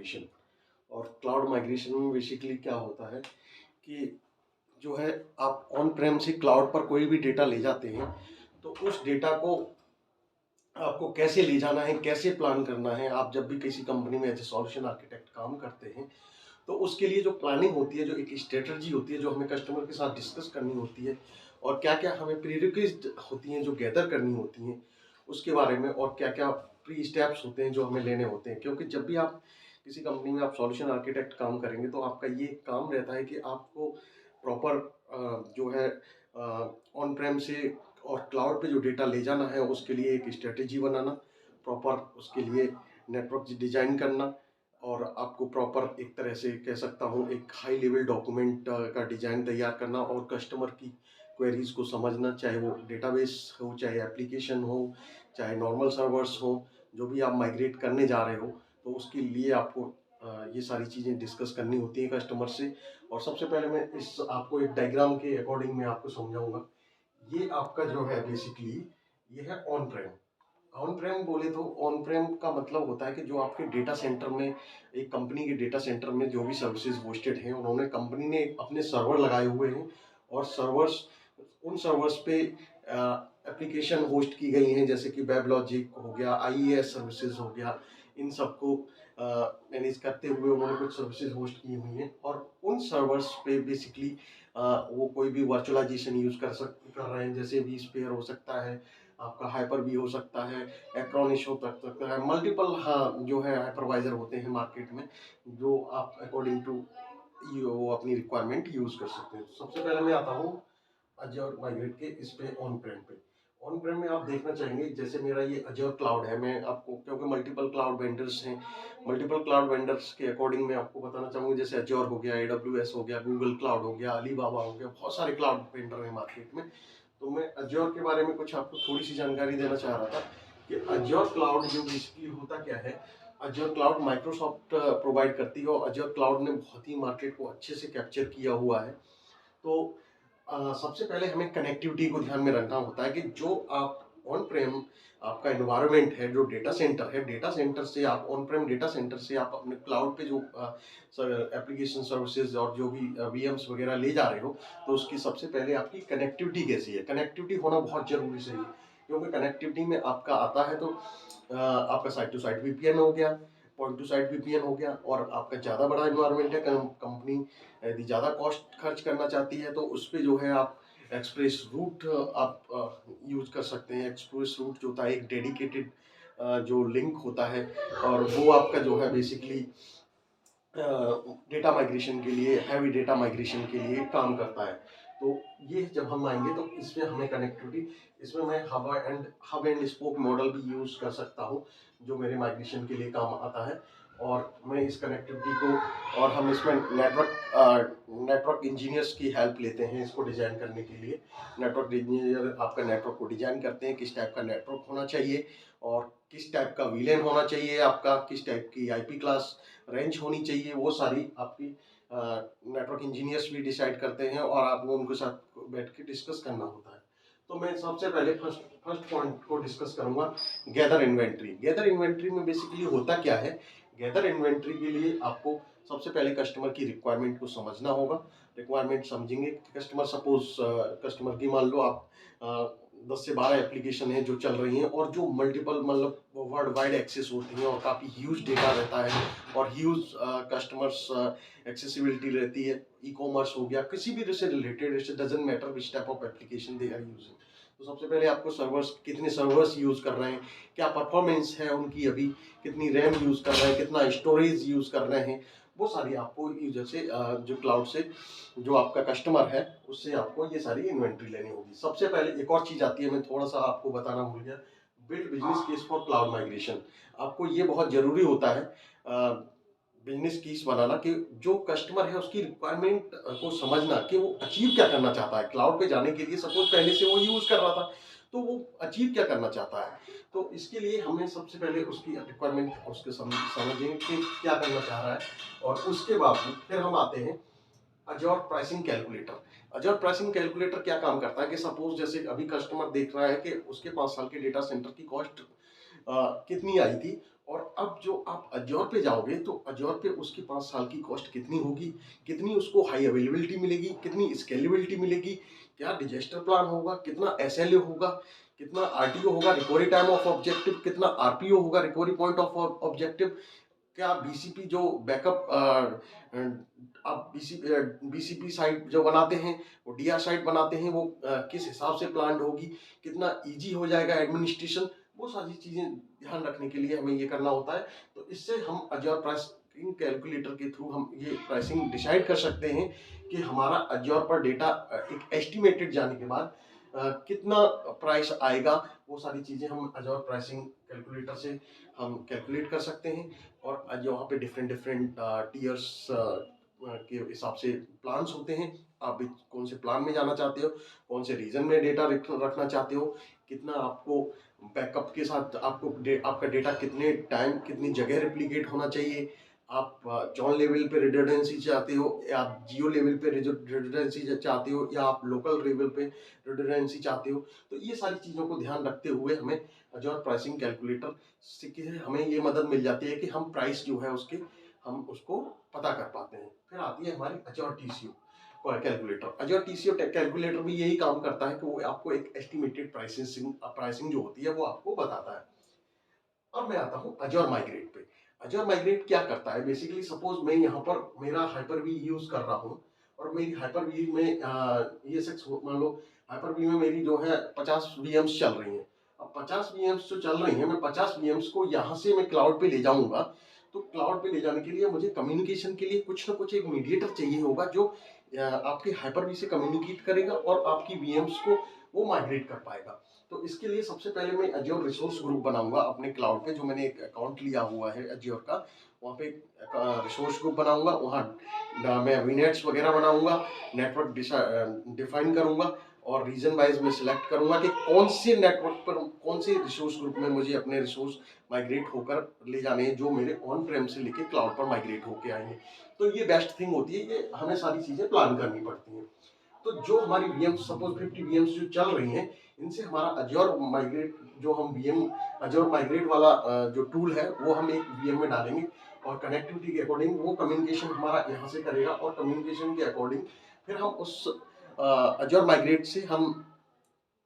Migration. और cloud migration में basically क्या होता है कि जो है आप ऑन प्रेम से क्लाउड पर कोई भी डेटा ले जाते हैं, तो उस डेटा को आपको कैसे ले जाना है, कैसे प्लान करना है। आप जब भी किसी कंपनी में एज ए सॉल्यूशन आर्किटेक्ट काम करते हैं, तो उसके लिए जो प्लानिंग होती है, जो एक स्ट्रेटजी होती है, जो हमें कस्टमर के साथ डिस्कस करनी होती है, और क्या क्या हमें प्रीरिक्विजिट होती हैं जो गैदर करनी होती हैं उसके बारे में, और क्या क्या प्री स्टेप्स होते हैं जो हमें लेने होते हैं। क्योंकि जब भी आप किसी कंपनी में आप सॉल्यूशन आर्किटेक्ट काम करेंगे, तो आपका ये काम रहता है कि आपको प्रॉपर जो है ऑन प्रेम से और क्लाउड पे जो डेटा ले जाना है उसके लिए एक स्ट्रेटेजी बनाना, प्रॉपर उसके लिए नेटवर्क डिजाइन करना, और आपको प्रॉपर एक तरह से कह सकता हूँ एक हाई लेवल डॉक्यूमेंट का डिजाइन तैयार करना, और कस्टमर की क्वेरीज को समझना, चाहे वो डेटाबेस हो, चाहे एप्लीकेशन हो, चाहे नॉर्मल सर्वर्स हो, जो भी आप माइग्रेट करने जा रहे हो, तो उसके लिए आपको ये सारी चीज़ें डिस्कस करनी होती हैं कस्टमर से। और सबसे पहले मैं इस आपको एक डायग्राम के अकॉर्डिंग मैं आपको समझाऊंगा। ये आपका जो है बेसिकली ये है ऑन प्रेम। ऑन प्रेम बोले तो ऑन प्रेम का मतलब होता है कि जो आपके डेटा सेंटर में, एक कंपनी के डेटा सेंटर में जो भी सर्विसेज होस्टेड हैं, उन्होंने कंपनी ने अपने सर्वर लगाए हुए हैं, और सर्वर्स, उन सर्वर्स पे एप्लीकेशन होस्ट की गई हैं, जैसे कि वेब लॉजिक हो गया, आईईएस सर्विसेज हो गया, इन सबको मैनेज करते हुए उन्होंने कुछ सर्विसेज होस्ट की हुई हैं। और उन सर्वर्स पे बेसिकली वो कोई भी वर्चुअलाइजेशन यूज कर रहे हैं, जैसे वी स्फीयर हो सकता है, आपका हाइपर भी हो सकता है, एक्रोनिश हो सकता है, मल्टीपल हाँ जो है हाइपरवाइजर होते हैं मार्केट में, जो आप अकॉर्डिंग टू वो अपनी रिक्वायरमेंट यूज कर सकते हैं। सबसे पहले मैं आता हूँ अज्योर माइग्रेट के इस पे ऑन प्रेम पे। ऑन प्रेम में आप देखना चाहेंगे, जैसे मेरा ये अज्योर क्लाउड है, मैं आपको क्योंकि मल्टीपल क्लाउड वेंडर्स हैं, मल्टीपल क्लाउड वेंडर्स के अकॉर्डिंग मैं आपको बताना चाहूँगा। जैसे अज्योर हो गया, AWS हो गया, गूगल क्लाउड हो गया, अलीबाबा हो गया, बहुत सारे क्लाउड वेंडर हैं मार्केट में। तो मैं अज्योर के बारे में कुछ आपको थोड़ी सी जानकारी देना चाह रहा था कि अज्योर क्लाउड जो बेसिकली होता क्या है। अज्योर क्लाउड माइक्रोसॉफ्ट प्रोवाइड करती है, और अज्योर क्लाउड ने बहुत ही मार्केट को अच्छे से कैप्चर किया हुआ है। तो सबसे पहले हमें कनेक्टिविटी को ध्यान में रखना होता है कि जो आप ऑन प्रेम आपका एनवायरनमेंट है, जो डेटा सेंटर है, डेटा सेंटर से आप ऑन प्रेम डेटा सेंटर से आप अपने क्लाउड पे जो एप्लीकेशन सर्विसेज और जो भी VMs वगैरह ले जा रहे हो, तो उसकी सबसे पहले आपकी कनेक्टिविटी कैसी है। कनेक्टिविटी होना बहुत जरूरी है, क्योंकि कनेक्टिविटी में आपका आता है तो आपका साइट टू साइट VPN हो गया, पॉइंट टू साइट VPN हो गया, और आपका ज़्यादा बड़ा इन्वायरमेंट है, कंपनी यदि ज़्यादा कॉस्ट खर्च करना चाहती है, तो उस पर जो है आप एक्सप्रेस रूट आप यूज कर सकते हैं। एक्सप्रेस रूट जो होता है एक डेडिकेटेड जो लिंक होता है, और वो आपका जो है बेसिकली डेटा माइग्रेशन के लिए, हैवी डेटा माइग्रेशन के लिए काम करता है। तो ये जब हम आएंगे तो इसमें हमें कनेक्टिविटी, इसमें मैं हब एंड स्पोक मॉडल भी यूज कर सकता हूँ, जो मेरे माइग्रेशन के लिए काम आता है। और मैं इस कनेक्टिविटी को, और हम इसमें नेटवर्क इंजीनियर्स की हेल्प लेते हैं इसको डिजाइन करने के लिए। नेटवर्क इंजीनियर आपका नेटवर्क को डिजाइन करते हैं, किस टाइप का नेटवर्क होना चाहिए, और किस टाइप का वीलैन होना चाहिए, आपका किस टाइप की IP क्लास रेंज होनी चाहिए, वो सारी आपकी नेटवर्क इंजीनियर्स भी डिसाइड करते हैं, और आपको उनके साथ बैठ के डिस्कस करना होता है। तो मैं सबसे पहले फर्स्ट पॉइंट को डिस्कस करूंगा, गैदर इन्वेंट्री। गैदर इन्वेंट्री में बेसिकली होता क्या है। गैदर इन्वेंट्री के लिए आपको सबसे पहले कस्टमर की रिक्वायरमेंट को समझना होगा। रिक्वायरमेंट समझेंगे कस्टमर, सपोज कस्टमर की मान लो आप 10 से 12 एप्लीकेशन हैं जो चल रही हैं, और जो मल्टीपल मतलब वर्ल्ड वाइड एक्सेस होती हैं, और काफ़ी ह्यूज डेटा रहता है, और ह्यूज कस्टमर्स एक्सेसिबिलिटी रहती है। ई कॉमर्स हो गया, किसी भी से related, it's doesn't matter which type of application they are using. तो सबसे पहले आपको सर्वर्स, कितने सर्वर्स यूज कर रहे हैं, क्या परफॉर्मेंस है उनकी, अभी कितनी रैम यूज कर रहे हैं, कितना स्टोरेज यूज कर रहे हैं, वो सारी आपको यूजर से जो क्लाउड से जो आपका कस्टमर है उससे आपको ये सारी इन्वेंट्री लेनी होगी। सबसे पहले एक और चीज आती है, मैं थोड़ा सा आपको बताना भूल गया, build business case for cloud migration. आपको ये बहुत जरूरी होता है बिजनेस केस बनाना, कि जो कस्टमर है उसकी रिक्वायरमेंट को समझना कि वो अचीव क्या करना चाहता है क्लाउड पे जाने के लिए। सपोज पहले से वो यूज कर रहा था, तो वो अचीव क्या करना चाहता है। तो इसके लिए हमें सबसे पहले उसकी रिक्वायरमेंट उसके समझेंगे कि क्या करना चाह रहा है, और उसके बाद फिर हम आते हैं अजोर प्राइसिंग कैलकुलेटर। अजोर प्राइसिंग कैलकुलेटर क्या काम करता है कि सपोज जैसे अभी कस्टमर देख रहा है कि उसके 5 साल के डेटा सेंटर की कॉस्ट कितनी आई थी, और अब जो आप अज्योर पे जाओगे तो अज्योर पे उसकी 5 साल की कॉस्ट कितनी होगी, कितनी उसको हाई अवेलेबिलिटी मिलेगी, कितनी स्केलेबिलिटी मिलेगी, क्या डिजास्टर प्लान होगा, कितना एसएलए होगा, कितना आरटीओ होगा, रिकवरी टाइम ऑफ ऑब्जेक्टिव, कितना आरपीओ होगा, रिकवरी पॉइंट ऑफ ऑब्जेक्टिव, क्या बीसीपी जो बैकअप आप बीसीपी साइट जो बनाते हैं वो डीआर साइट बनाते हैं वो किस हिसाब से प्लान होगी, कितना इजी हो जाएगा एडमिनिस्ट्रेशन, वो सारी चीजें ध्यान रखने के लिए हमें ये करना होता है। तो इससे हम अज्योर प्राइसिंग कैलकुलेटर के थ्रू हम ये प्राइसिंग डिसाइड कर सकते हैं कि हमारा अज्योर पर डेटा एक एस्टिमेटेड जाने के बाद कितना प्राइस आएगा। वो सारी चीजें हम अज्योर प्राइसिंग कैलकुलेटर से हम कैलकुलेट कर सकते हैं। और आज वहाँ पे डिफरेंट डिफरेंट टीयर्स के हिसाब से प्लान्स होते हैं। आप कौन से प्लान में जाना चाहते हो, कौन से रीजन में डेटा रखना चाहते हो, कितना आपको बैकअप के साथ आपको आपका डेटा कितने टाइम कितनी जगह रेप्लिकेट होना चाहिए, आप जॉन लेवल पे रिडंडेंसी चाहते हो या आप जियो लेवल पे रिडंडेंसी चाहते हो या आप लोकल लेवल पे रिडंडेंसी चाहते हो। तो ये सारी चीज़ों को ध्यान रखते हुए हमें जो प्राइसिंग कैलकुलेटर से हमें ये मदद मिल जाती है कि हम प्राइस जो है उसके हम उसको पता कर पाते हैं। फिर आती है हमारी Azure TCO calculator. Azure TCO calculator भी यही काम करता है कि वो आपको एक एस्टिमेटेड प्राइसिंग जो होती है वो आपको बताता है। अब मैं आता हूँ अज्योर माइग्रेट पे। अज्योर माइग्रेट क्या करता है, बेसिकली सपोज मैं यहाँ पर मेरा हाइपर वी यूज कर रहा हूँ और मेरी हाइपर वी में ESX मान लो हाइपर वी में मेरी जो है 50 VMs चल रही हैं। अब 50 VMs जो चल रही हैं, मैं 50 VMs को यहाँ से मैं क्लाउड पे ले जाऊंगा। तो क्लाउड पे ले जाने के लिए मुझे कम्युनिकेशन के लिए कुछ ना कुछ एक मीडिएटर चाहिए होगा जो आपके हाइपर वी से कम्युनिकेट करेगा और आपकी VMs को वो माइग्रेट कर पाएगा। तो इसके लिए सबसे पहले मैं अज्योर रिसोर्स ग्रुप बनाऊंगा अपने क्लाउड पे, जो मैंने एक अकाउंट लिया हुआ है अज्योर का, वहाँ पे रिसोर्स ग्रुप बनाऊंगा। वहाँ मैं वीनेट्स वगैरह बनाऊंगा, नेटवर्क डिफाइन करूंगा और रीजन वाइज मैं सिलेक्ट करूंगा कि कौन से नेटवर्क पर कौन से रिसोर्स ग्रुप में मुझे अपने रिसोर्स माइग्रेट होकर ले जाने हैं, जो मेरे ऑन प्रेम से लेके क्लाउड पर माइग्रेट होके आएंगे। तो ये बेस्ट थिंग होती है, ये हमें सारी चीज़ें प्लान करनी पड़ती हैं। तो जो हमारी VMs सपोज 50 VMs जो चल रही हैं, इनसे हमारा अज्योर माइग्रेट जो हम VM अज्योर माइग्रेट वाला जो टूल है वो हम एक VM में डालेंगे और कनेक्टिविटी के अकॉर्डिंग वो कम्युनिकेशन हमारा यहाँ से करेगा और कम्युनिकेशन के अकॉर्डिंग फिर हम उस अज्योर माइग्रेट से हम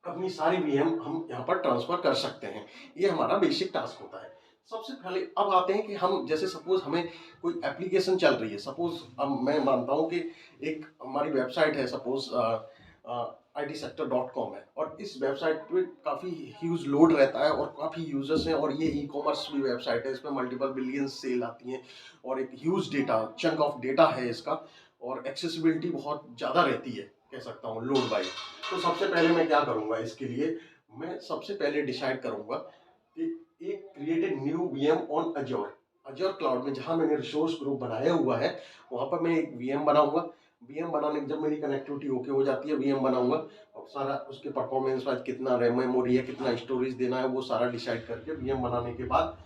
अपनी सारी VM हम यहाँ पर ट्रांसफर कर सकते हैं। ये हमारा बेसिक टास्क होता है। सबसे पहले अब आते हैं कि हम जैसे सपोज हमें कोई एप्लीकेशन चल रही है, सपोज अब मैं मानता हूँ कि एक हमारी वेबसाइट है, सपोज itsector.com है और इस वेबसाइट पे काफ़ी ह्यूज लोड रहता है और काफ़ी यूजर्स हैं और ये ई-कॉमर्स भी वेबसाइट है, इसमें मल्टीपल बिलियंस सेल आती हैं और एक huge data chunk of data है इसका और एक्सेसिबिलिटी बहुत ज़्यादा रहती है, कह सकता हूँ लोड वाइज। तो सबसे पहले मैं क्या करूँगा, इसके लिए मैं सबसे पहले डिसाइड करूँगा कि एक create a new VM on Azure cloud में, जहाँ मैंने रिसोर्स ग्रुप बनाया हुआ है वहाँ पर मैं एक VM बनाऊंगा। VM बनाने के जब मेरी कनेक्टिविटी ओके हो जाती है, VM बनाऊंगा और सारा उसके परफॉर्मेंस वाइज कितना रैम मेमोरी है, कितना स्टोरेज देना है, वो सारा डिसाइड करके VM बनाने के बाद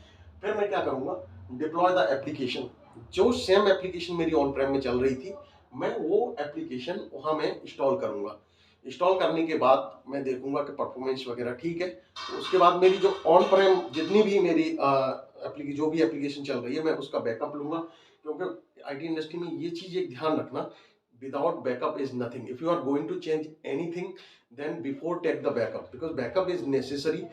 फिर मैं क्या करूँगा, डिप्लॉय द एप्लीकेशन। जो सेम एप्लीकेशन मेरी ऑन प्रेम में चल रही थी मैं वो एप्लीकेशन वहाँ मैं इंस्टॉल करूँगा। इंस्टॉल करने के बाद मैं देखूंगा कि परफॉर्मेंस वगैरह ठीक है। तो उसके बाद मेरी जो ऑन प्रेम जितनी भी मेरी जो भी एप्लीकेशन चल रही है मैं उसका बैकअप लूंगा, क्योंकि आईटी इंडस्ट्री में ये चीज़ एक ध्यान रखना, without backup is nothing. If you are going to change anything then before take the backup, because backup is necessary.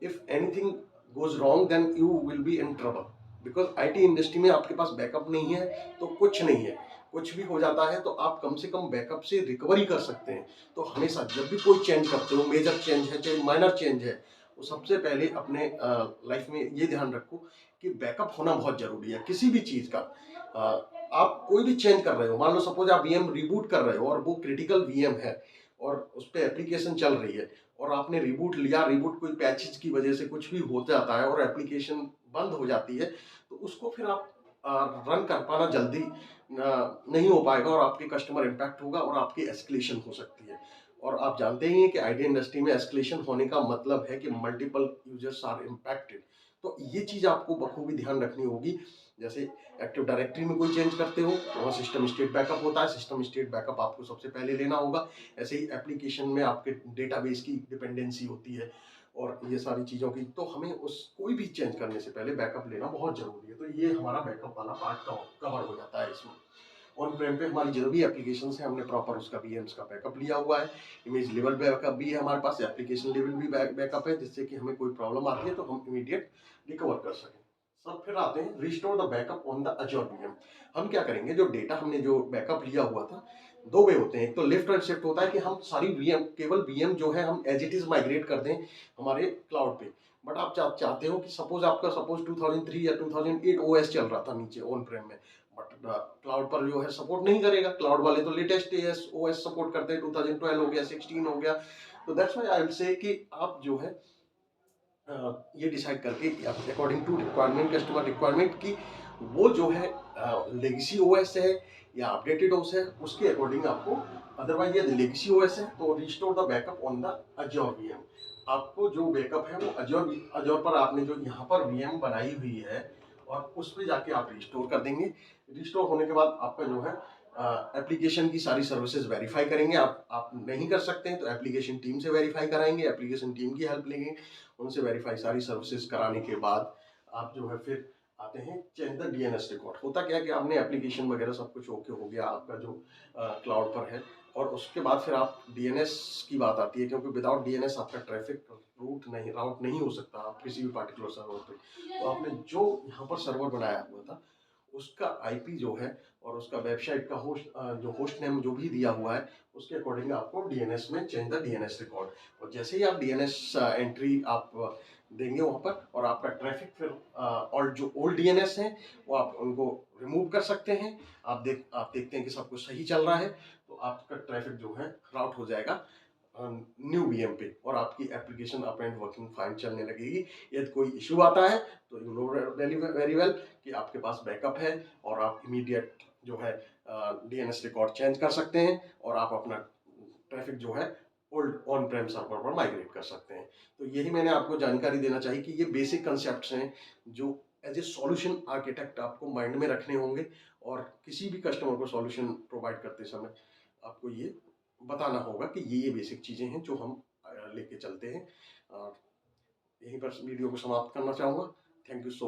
If anything goes wrong then you will be in trouble, because IT industry में आपके पास backup नहीं है तो कुछ नहीं है। कुछ भी हो जाता है तो आप कम से कम बैकअप से रिकवरी कर सकते हैं। तो हमेशा जब भी कोई चेंज करते हो, मेजर चेंज है चाहे माइनर चेंज है, वो सबसे पहले अपने लाइफ में ये ध्यान रखो कि बैकअप होना बहुत जरूरी है किसी भी चीज़ का। आप कोई भी चेंज कर रहे हो, मान लो सपोज आप VM रिबूट कर रहे हो और वो क्रिटिकल VM है और उस पर एप्लीकेशन चल रही है और आपने रिबूट लिया, रिबूट कोई पैचेज की वजह से कुछ भी हो जाता है और एप्लीकेशन बंद हो जाती है, तो उसको फिर आप रन कर पाना जल्दी नहीं हो पाएगा और आपके कस्टमर इम्पैक्ट होगा और आपकी एस्केलेशन हो सकती है। और आप जानते ही हैं कि आईटी इंडस्ट्री में एस्केलेशन होने का मतलब है कि मल्टीपल यूजर्स आर इम्पैक्टेड। तो ये चीज़ आपको बखूबी ध्यान रखनी होगी। जैसे एक्टिव डायरेक्टरी में कोई चेंज करते हो तो वहाँ सिस्टम स्टेट बैकअप होता है, सिस्टम स्टेट बैकअप आपको सबसे पहले लेना होगा। ऐसे ही एप्लीकेशन में आपके डेटाबेस की डिपेंडेंसी होती है, और ये सारी चीज़ों की, तो हमें उस कोई भी चेंज करने से पहले बैकअप लेना बहुत ज़रूरी है। तो ये हमारा बैकअप वाला पार्ट कवर हो जाता है इसमें। ऑन प्रेम पे हमारी जो भी एप्लीकेशन है हमने प्रॉपर उसका VMs का बैकअप लिया हुआ है, इमेज लेवल बैकअप भी है हमारे पास, एप्लीकेशन लेवल भी बैकअप है, जिससे कि हमें कोई प्रॉब्लम आती है तो हम इमीडिएट रिकवर कर सकें। सब फिर आते हैं restore the backup on the Azure VM। हम क्या करेंगे, जो डेटा हमने जो बैकअप लिया हुआ था, दो वे होते हैं, एक तो लिफ्ट और शिफ्ट होता है कि हम सारी VM, केवल VM जो है हम एज इट इज माइग्रेट कर दें हमारे क्लाउड पे। बट आप चाहते हो कि सपोज 2003 या 2008 OS चल रहा था नीचे ऑन प्रेम में, बट क्लाउड पर जो है सपोर्ट नहीं करेगा। क्लाउड वाले तो लेटेस्ट OS सपोर्ट करते हैं, 2012 हो गया, 16 हो गया। तो that's why I will say कि आप जो है ये डिसाइड करके according to requirement, customer requirement की, वो जो है लेगेसी OS है या अपडेटेड OS है, उसके अकॉर्डिंग आपको, अदरवाइज ये लेगेसी OS है तो restore the backup on the Azure VM। आपको जो बैकअप है वो अज्योर पर आपने जो यहाँ पर VM बनाई हुई है और उस पर जाके आप रिस्टोर कर देंगे। रिस्टोर होने के बाद आपका जो है एप्लीकेशन की सारी सर्विसेज वेरीफाई करेंगे। आप नहीं कर सकते हैं तो एप्लीकेशन टीम से वेरीफाई कराएंगे, एप्लीकेशन टीम की हेल्प लेंगे, उनसे वेरीफाई सारी सर्विसेज कराने के बाद आप जो है फिर आते हैं चेंज द DNS रिकॉर्ड। होता क्या है कि आपने एप्लीकेशन वगैरह सब कुछ ओके हो गया आपका जो क्लाउड पर है, और उसके बाद फिर आप DNS की बात आती है, क्योंकि विदाउट DNS आपका ट्रैफिक राउट नहीं हो सकता आप किसी भी पार्टिकुलर सर्वर पे। तो आपने जो यहाँ पर सर्वर बनाया हुआ था उसका IP जो है और उसका वेबसाइट का जो होस्ट नेम जो भी दिया हुआ है, उसके अकॉर्डिंग आपको DNS में चेंज द DNS रिकॉर्ड। और जैसे ही आप DNS एंट्री आप देंगे वहाँ पर, और आपका ट्रैफिक फिर और जो ओल्ड DNS है वो आप उनको रिमूव कर सकते हैं। आप देखते हैं कि सब कुछ सही चल रहा है, तो आपका ट्रैफिक जो है राउट हो जाएगा न्यू VM पे, और आपकी application up and working fine चलने लगेगी। यदि कोई इशू आता है तो यू नो वेरी वेल कि आपके पास बैकअप है, और आप इमीडिएट जो है DNS रिकॉर्ड चेंज कर सकते हैं, और आप अपना ट्रैफिक जो है ओल्ड ऑन प्रेम सर्वर पर माइग्रेट कर सकते हैं। तो यही मैंने आपको जानकारी देना चाहिए कि ये बेसिक कंसेप्ट्स हैं जो एज ए सॉल्यूशन आर्किटेक्ट आपको माइंड में रखने होंगे, और किसी भी कस्टमर को सॉल्यूशन प्रोवाइड करते समय आपको ये बताना होगा कि ये बेसिक चीज़ें हैं जो हम लेके चलते हैं। और यहीं पर वीडियो को समाप्त करना चाहूँगा। Thank you so much.